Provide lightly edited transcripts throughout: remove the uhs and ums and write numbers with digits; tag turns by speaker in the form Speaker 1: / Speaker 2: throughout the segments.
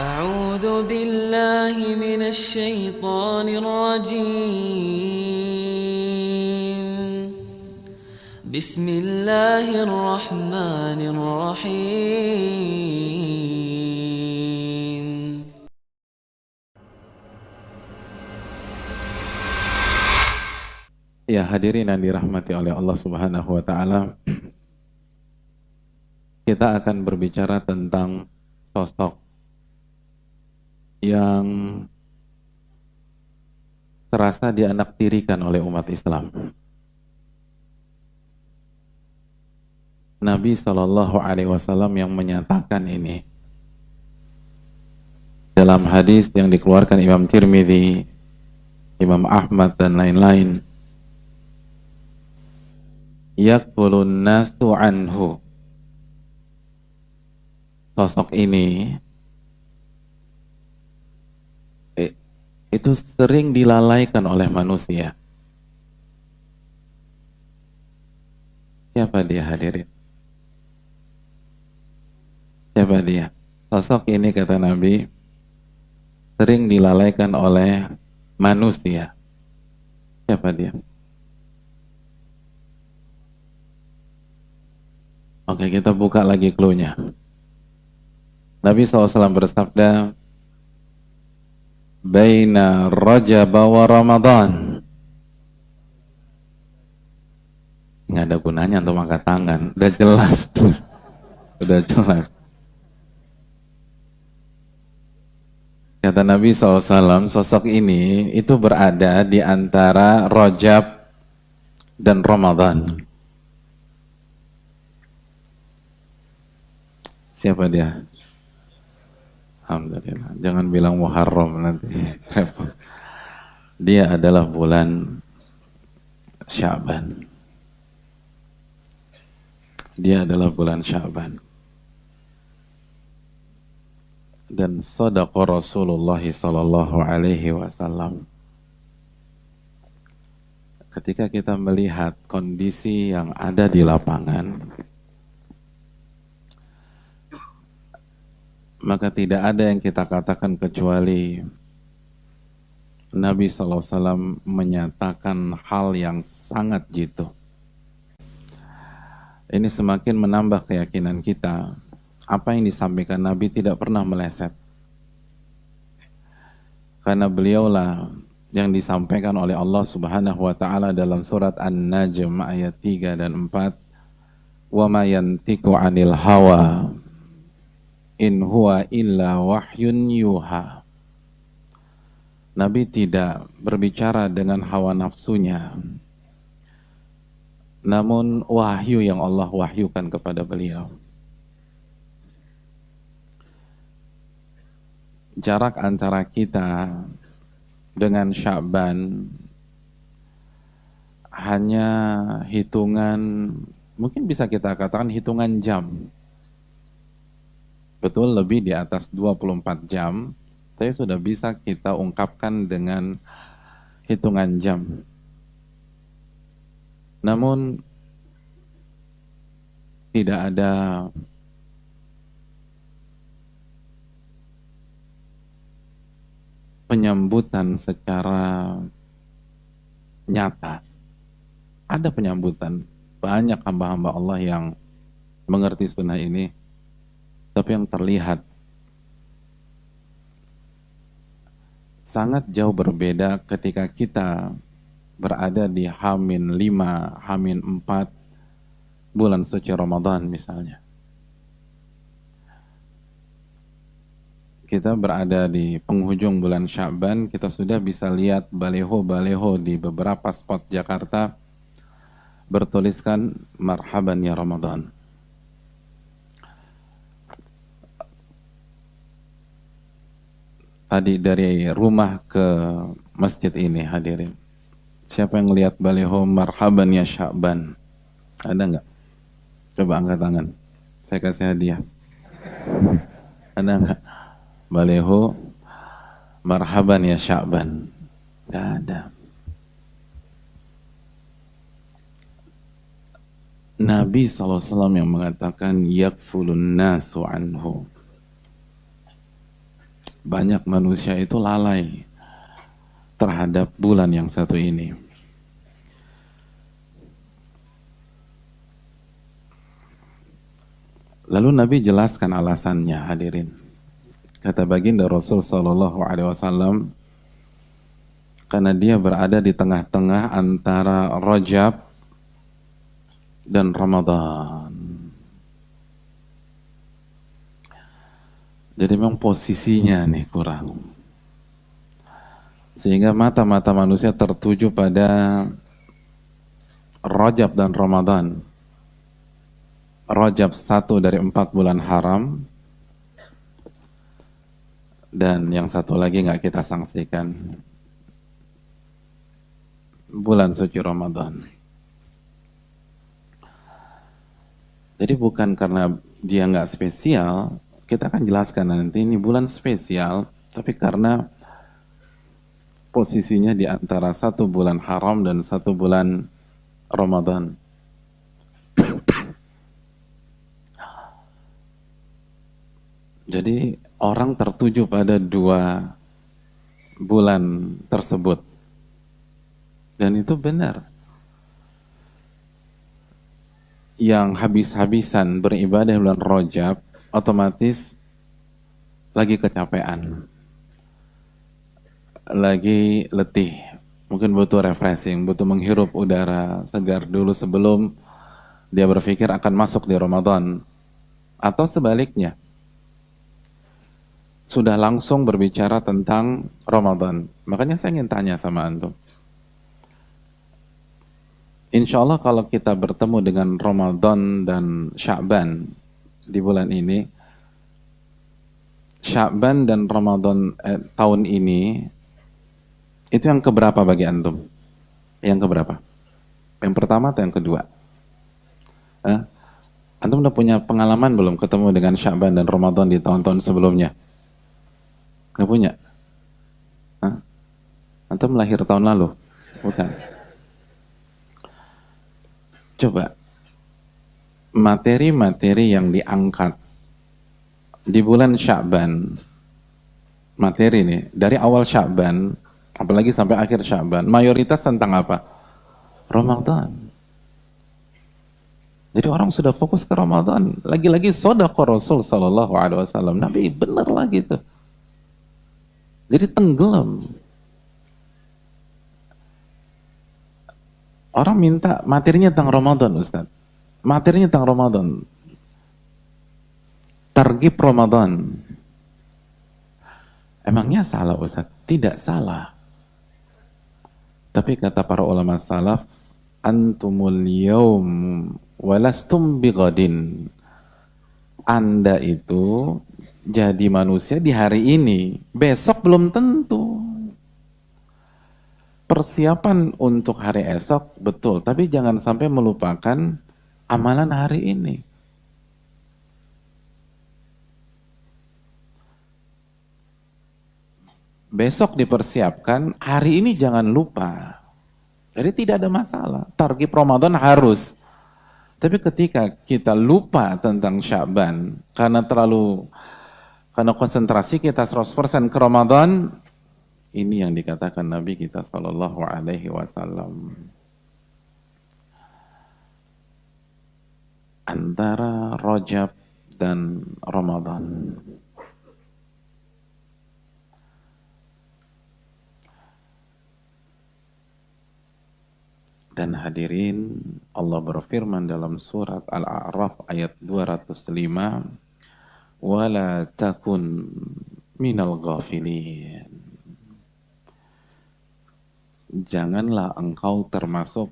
Speaker 1: أعوذ بالله من الشيطان الرجيم. بسم الله الرحمن الرحيم.
Speaker 2: Ya, hadirin yang dirahmati oleh Allah Subhanahu wa taala, kita akan berbicara tentang sosok yang terasa dianaktirikan oleh umat Islam. Nabi Shallallahu alaihi wasallam yang menyatakan ini dalam hadis yang dikeluarkan Imam Tirmidzi, Imam Ahmad dan lain-lain. Yaqulun nasu anhu. Sosok ini itu sering dilalaikan oleh manusia. Siapa dia, hadirin? Siapa dia? Sosok ini, kata Nabi, sering dilalaikan oleh manusia. Siapa dia? Oke, kita buka lagi clue-nya. Nabi SAW bersabda, Baina Rajab wa Ramadan. Nggak ada gunanya untuk angkat tangan. Udah jelas tuh. Udah jelas. Kata Nabi SAW, sosok ini itu berada di antara Rajab dan Ramadan. Siapa dia? Alhamdulillah. Jangan bilang Muharram nanti. Dia adalah bulan Sya'ban. Dia adalah bulan Sya'ban. Dan shadaqa Rasulullah sallallahu alaihi wasallam. Ketika kita melihat kondisi yang ada di lapangan, maka tidak ada yang kita katakan kecuali Nabi SAW menyatakan hal yang sangat jitu. Ini semakin menambah keyakinan kita. Apa yang disampaikan Nabi tidak pernah meleset. Karena beliaulah yang disampaikan oleh Allah Subhanahu wa taala dalam surat An-Najm ayat 3 dan 4. Wa ma yantiqu 'anil hawa in huwa illa wahyun yuha. Nabi tidak berbicara dengan hawa nafsunya, namun wahyu yang Allah wahyukan kepada beliau. Jarak antara kita dengan Sya'ban hanya hitungan, mungkin bisa kita katakan hitungan jam. Betul, lebih di atas 24 jam, tapi sudah bisa kita ungkapkan dengan hitungan jam. Namun tidak ada penyambutan secara nyata. Ada penyambutan, banyak hamba-hamba Allah yang mengerti sunnah ini, tapi yang terlihat sangat jauh berbeda ketika kita berada di H-5, H-4 bulan suci Ramadan misalnya. Kita berada di penghujung bulan Sya'ban, kita sudah bisa lihat baleho-baleho di beberapa spot Jakarta bertuliskan marhaban ya Ramadan. Tadi dari rumah ke masjid ini, hadirin, siapa yang lihat baleho marhaban ya Sya'ban? Ada nggak? Coba angkat tangan, saya kasih hadiah. Ada nggak baleho marhaban ya Sya'ban? Nggak ada. Nabi SAW yang mengatakan yakfulun nasu anhu. banyak manusia itu lalai terhadap bulan yang satu ini. Lalu Nabi jelaskan alasannya, hadirin. Kata baginda Rasul Sallallahu Alaihi Wasallam, karena dia berada di tengah-tengah antara Rajab dan Ramadan. Jadi memang posisinya nih kurang. Sehingga mata-mata manusia tertuju pada Rajab dan Ramadan. Rajab 1 dari 4 bulan haram, dan yang satu lagi nggak kita sanksikan, bulan suci Ramadan. Jadi bukan karena dia nggak spesial, kita akan jelaskan nanti ini bulan spesial, tapi karena posisinya di antara 1 bulan haram dan 1 bulan Ramadan. Jadi orang tertuju pada 2 bulan tersebut. Dan itu benar. Yang habis-habisan beribadah bulan Rajab otomatis lagi kecapean, lagi letih, mungkin butuh refreshing, butuh menghirup udara segar dulu sebelum dia berpikir akan masuk di Ramadan. Atau sebaliknya, sudah langsung berbicara tentang Ramadan. Makanya saya ingin tanya sama antum, insya Allah kalau kita bertemu dengan Ramadan dan Sya'ban di bulan ini, Sya'ban dan Ramadan tahun ini, itu yang keberapa bagi antum? Yang keberapa? Yang pertama atau yang kedua? Antum udah punya pengalaman belum ketemu dengan Sya'ban dan Ramadan di tahun-tahun sebelumnya? Nggak punya? Antum lahir tahun lalu? Bukan. Coba, materi-materi yang diangkat di bulan Sya'ban, materi nih, dari awal Sya'ban, apalagi sampai akhir Sya'ban, mayoritas tentang apa? Ramadan. Jadi orang sudah fokus ke Ramadan. Lagi-lagi shadaqah Rasul Sallallahu Alaihi Wasallam. Nabi bener lagi tuh. Jadi tenggelam. Orang minta materinya tentang Ramadan, Ustaz. Materinya tentang Ramadan. Targhib Ramadan. Emangnya salah, Ustaz? Tidak salah. Tapi kata para ulama salaf, antumul yaum walastum bighadin. Anda itu jadi manusia di hari ini, besok belum tentu. Persiapan untuk hari esok betul, tapi jangan sampai melupakan amalan hari ini. Besok dipersiapkan, hari ini jangan lupa. Jadi tidak ada masalah. Targhib Ramadan harus. Tapi ketika kita lupa tentang Sya'ban karena konsentrasi kita 100% ke Ramadan, ini yang dikatakan Nabi kita Sallallahu Alaihi Wasallam. Antara Rajab dan Ramadan. Dan hadirin, Allah berfirman dalam surat Al-A'raf ayat 205, "Wala takun minal ghafilin." Janganlah engkau termasuk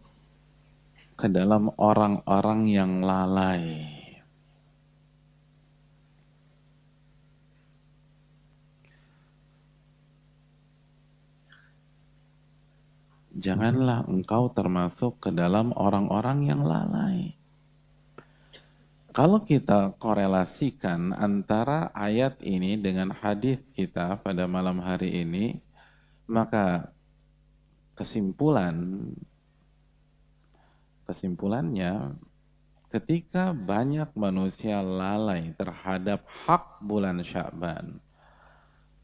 Speaker 2: ke dalam orang-orang yang lalai. Janganlah engkau termasuk ke dalam orang-orang yang lalai. Kalau kita korelasikan antara ayat ini dengan hadis kita pada malam hari ini, maka kesimpulannya, ketika banyak manusia lalai terhadap hak bulan Sya'ban,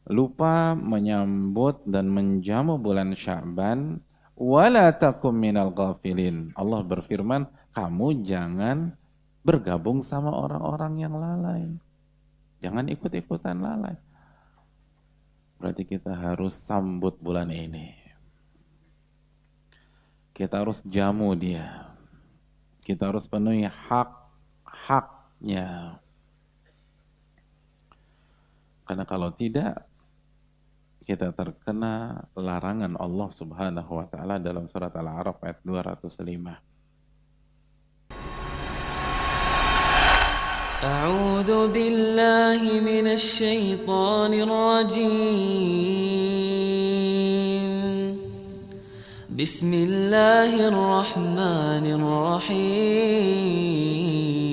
Speaker 2: lupa menyambut dan menjamu bulan Sya'ban, wala takum minal ghafilin. Allah berfirman, kamu jangan bergabung sama orang-orang yang lalai. Jangan ikut-ikutan lalai. Berarti kita harus sambut bulan ini. Kita harus jamu dia. Kita harus penuhi hak-haknya. Karena kalau tidak, kita terkena larangan Allah Subhanahu wa taala dalam surat Al-A'raf ayat 205.
Speaker 1: A'udzu billahi minasy syaithanir rajim. Bismillahirrahmanirrahim.